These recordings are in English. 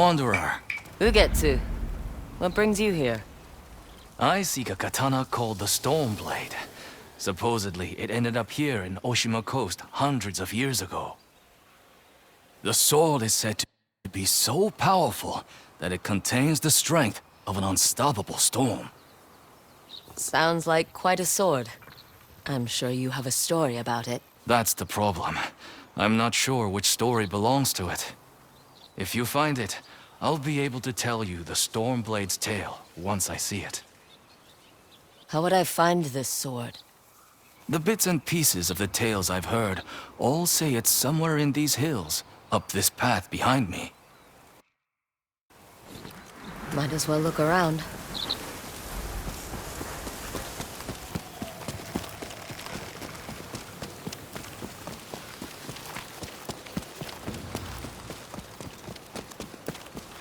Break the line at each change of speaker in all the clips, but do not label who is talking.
Wanderer.
Ugetsu, what brings you here?
I seek a katana called the Stormblade. Supposedly, it ended up here in Oshima Coast hundreds of years ago. The sword is said to be so powerful that it contains the strength of an unstoppable storm.
Sounds like quite a sword. I'm sure you have a story about it.
That's the problem. I'm not sure which story belongs to it. If you find it, I'll be able to tell you the Stormblade's tale once I see it.
How would I find this sword?
The bits and pieces of the tales I've heard all say it's somewhere in these hills, up this path behind me.
Might as well look around.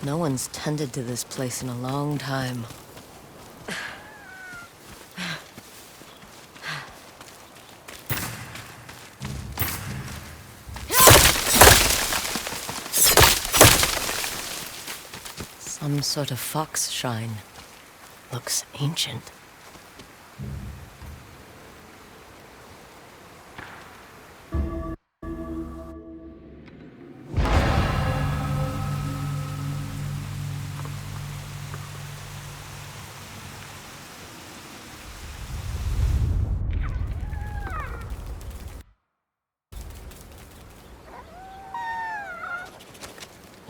No one's tended to this place in a long time. Some sort of fox shrine. Looks ancient.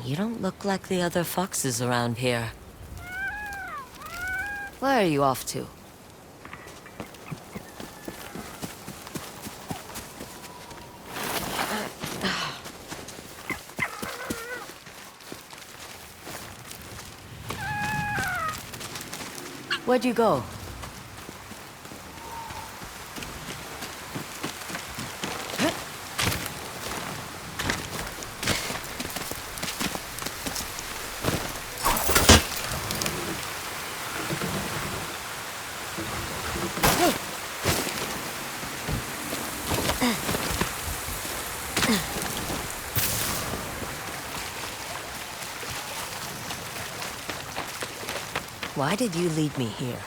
You don't look like the other foxes around here. Where are you off to? Where'd you go? Why did you lead me here?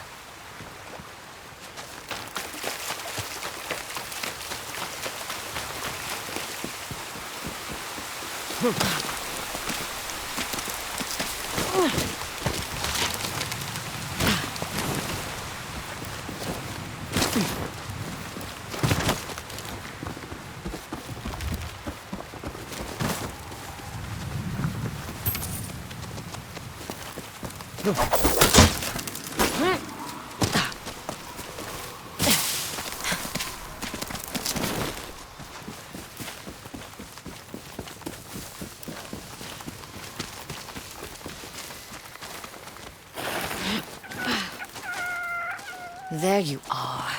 There you are.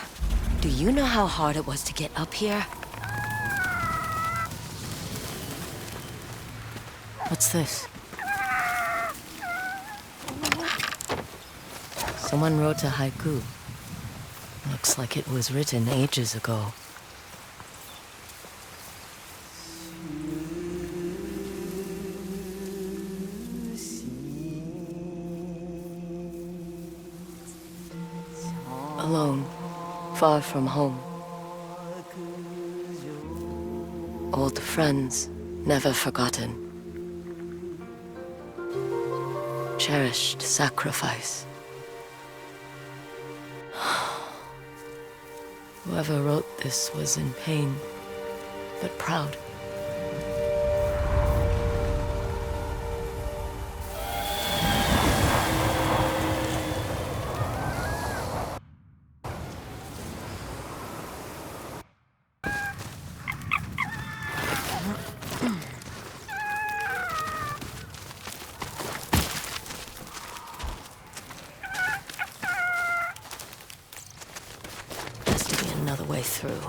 Do you know how hard it was to get up here? What's this? Someone wrote a haiku. Looks like it was written ages ago. Alone, far from home. Old friends, never forgotten. Cherished sacrifice. Whoever wrote this was in pain, but proud. Another way through.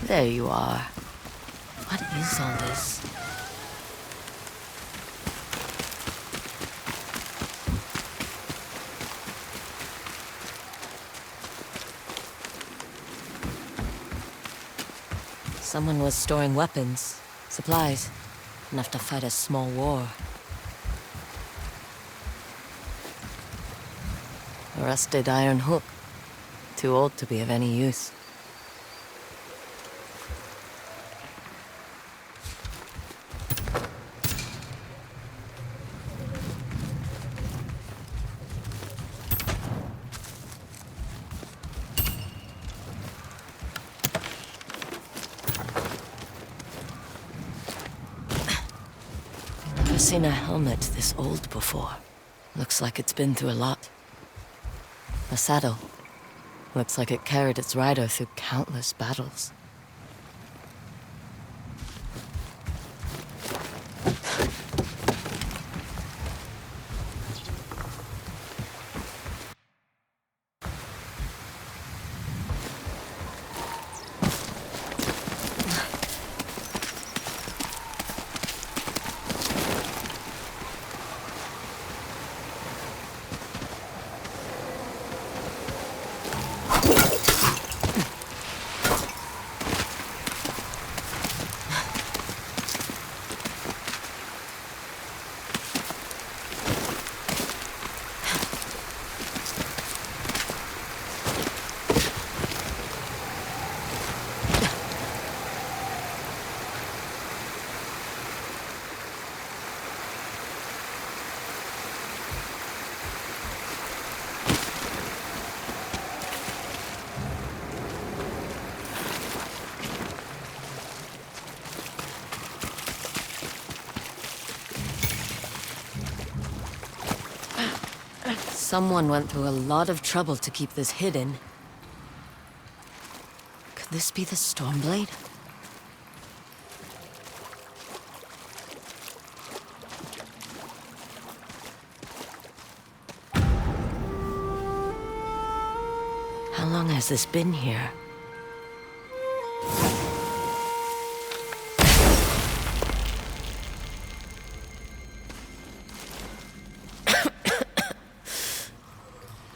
There you are. What is all this? Someone was storing weapons, supplies, enough to fight a small war. A rusted iron hook, too old to be of any use. Never seen a helmet this old before. Looks like it's been through a lot. A saddle. Looks like it carried its rider through countless battles. Someone went through a lot of trouble to keep this hidden. Could this be the Stormblade? How long has this been here?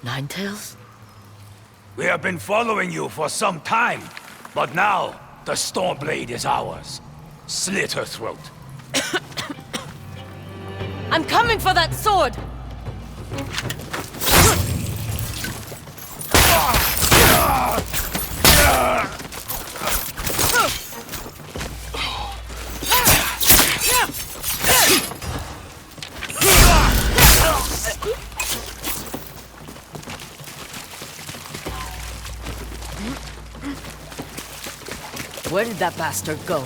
Ninetales?
We have been following you for some time, but now the Stormblade is ours. Slit her throat.
I'm coming for that sword! Where did that bastard go?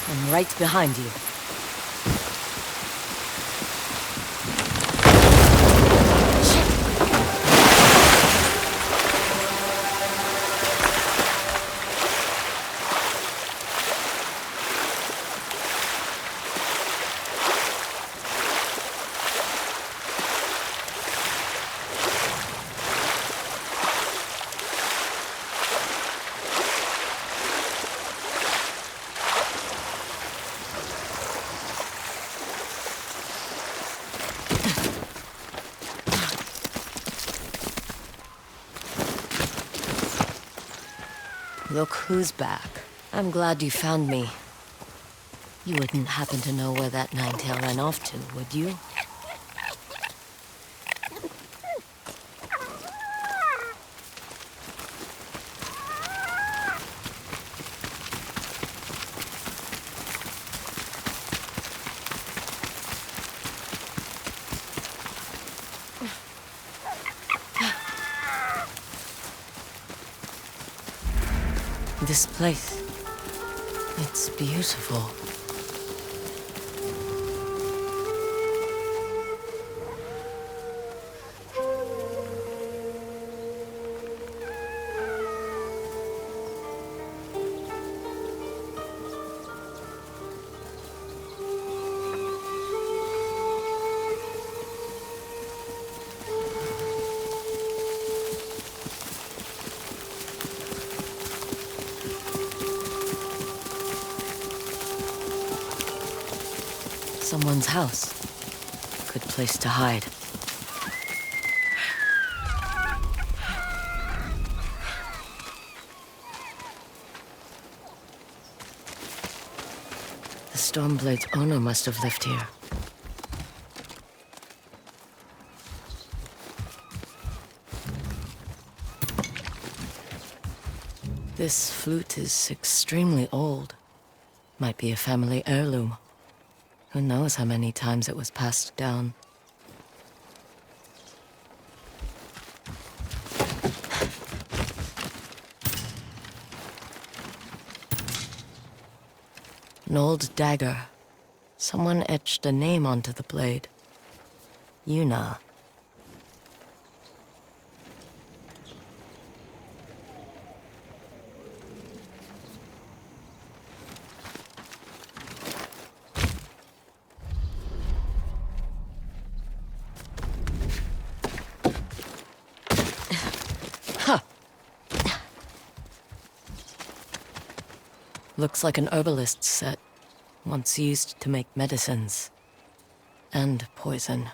I'm right behind you. Look who's back. I'm glad you found me. You wouldn't happen to know where that Ninetail ran off to, would you? This place, it's beautiful. Someone's house. Good place to hide. The Stormblade's owner must have lived here. This flute is extremely old. Might be a family heirloom. Who knows how many times it was passed down. An old dagger. Someone etched a name onto the blade. Yuna. Looks like an herbalist's set, once used to make medicines. And poison.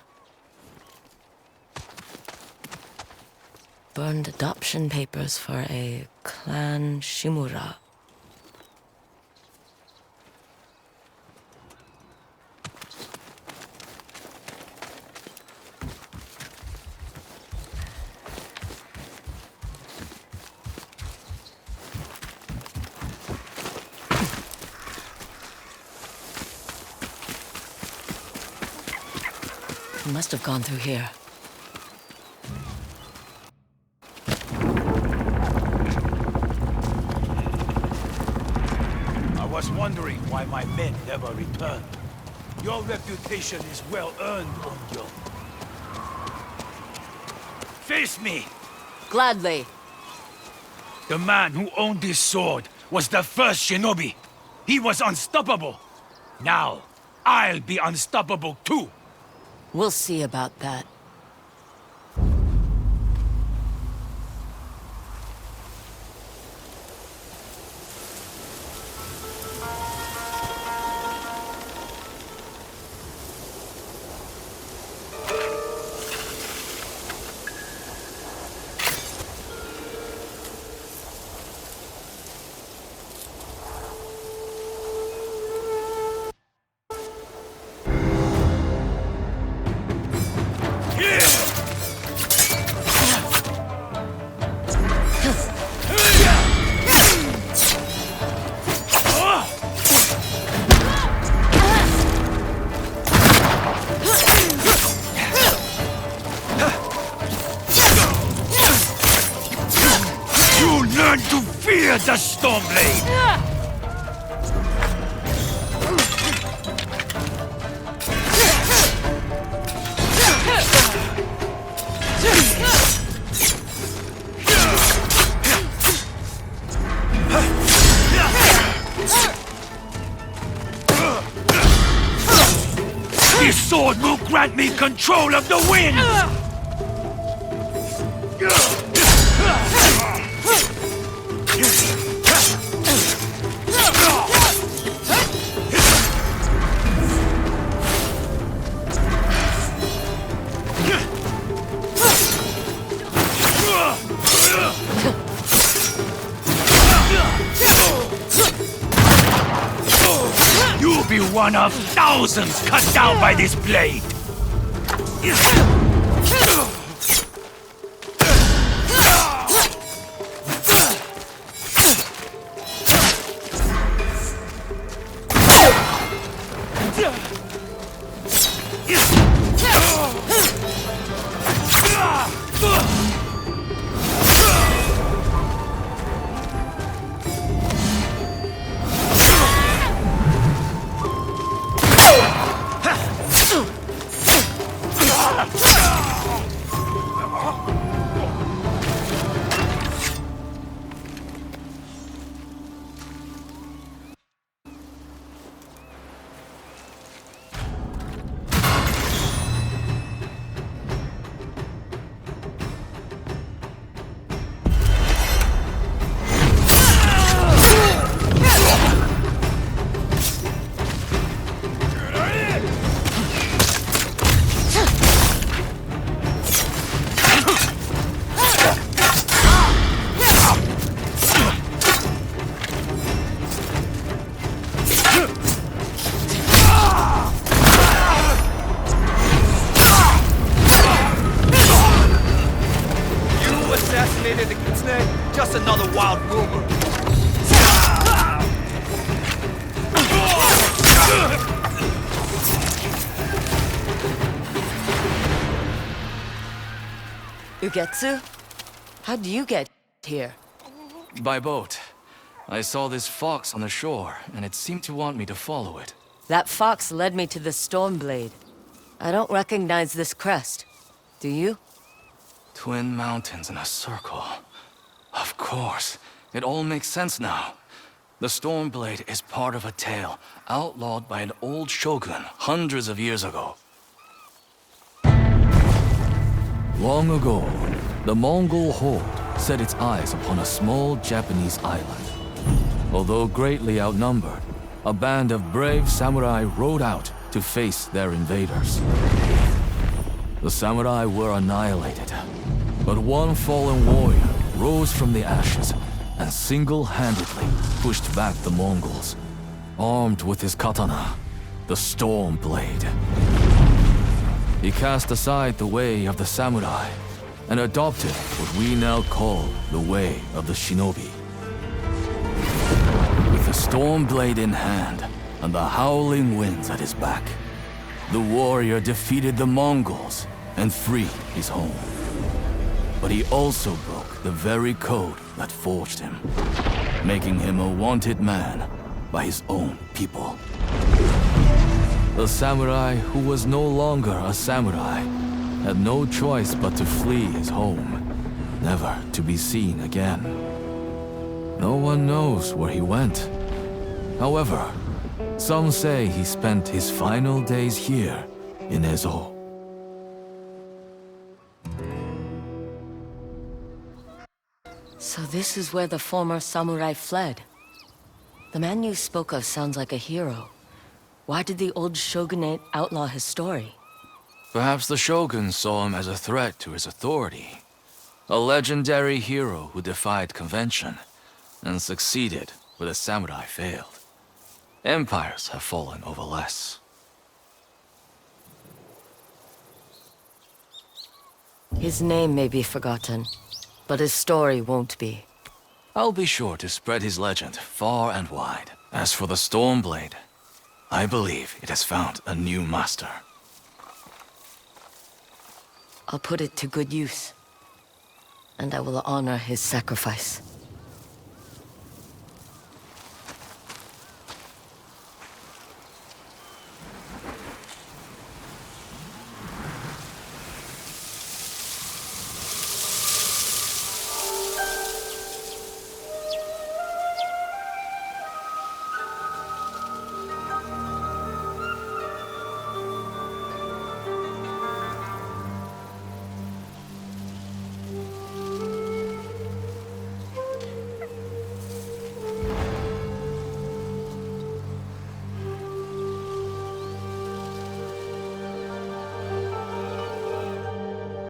Burned adoption papers for a clan Shimura. He must have gone through here.
I was wondering why my men never returned. Your reputation is well earned, Onyo. Face me!
Gladly.
The man who owned this sword was the first shinobi. He was unstoppable. Now, I'll be unstoppable too.
We'll see about that.
Learn to fear the Stormblade! This sword will grant me control of the wind! You'll be one of thousands cut down by this blade!
reincarnated the Kitsune? Just another wild rumor.
Ugetsu? How'd you get here?
By boat. I saw this fox on the shore, and it seemed to want me to follow it.
That fox led me to the Stormblade. I don't recognize this crest. Do you?
Twin mountains in a circle. Of course. It all makes sense now. The Stormblade is part of a tale outlawed by an old shogun hundreds of years ago. Long ago, the Mongol horde set its eyes upon a small Japanese island. Although greatly outnumbered, a band of brave samurai rode out to face their invaders. The samurai were annihilated, but one fallen warrior rose from the ashes and single-handedly pushed back the Mongols, armed with his katana, the Stormblade. He cast aside the way of the samurai and adopted what we now call the way of the shinobi. With the Stormblade in hand and the howling winds at his back, the warrior defeated the Mongols and freed his home. But he also broke the very code that forged him, making him a wanted man by his own people. The samurai who was no longer a samurai had no choice but to flee his home, never to be seen again. No one knows where he went. However, some say he spent his final days here in Ezo.
So this is where the former samurai fled. The man you spoke of sounds like a hero. Why did the old shogunate outlaw his story?
Perhaps the shogun saw him as a threat to his authority. A legendary hero who defied convention and succeeded where the samurai failed. Empires have fallen over less.
His name may be forgotten, but his story won't be.
I'll be sure to spread his legend far and wide. As for the Stormblade, I believe it has found a new master.
I'll put it to good use, and I will honor his sacrifice.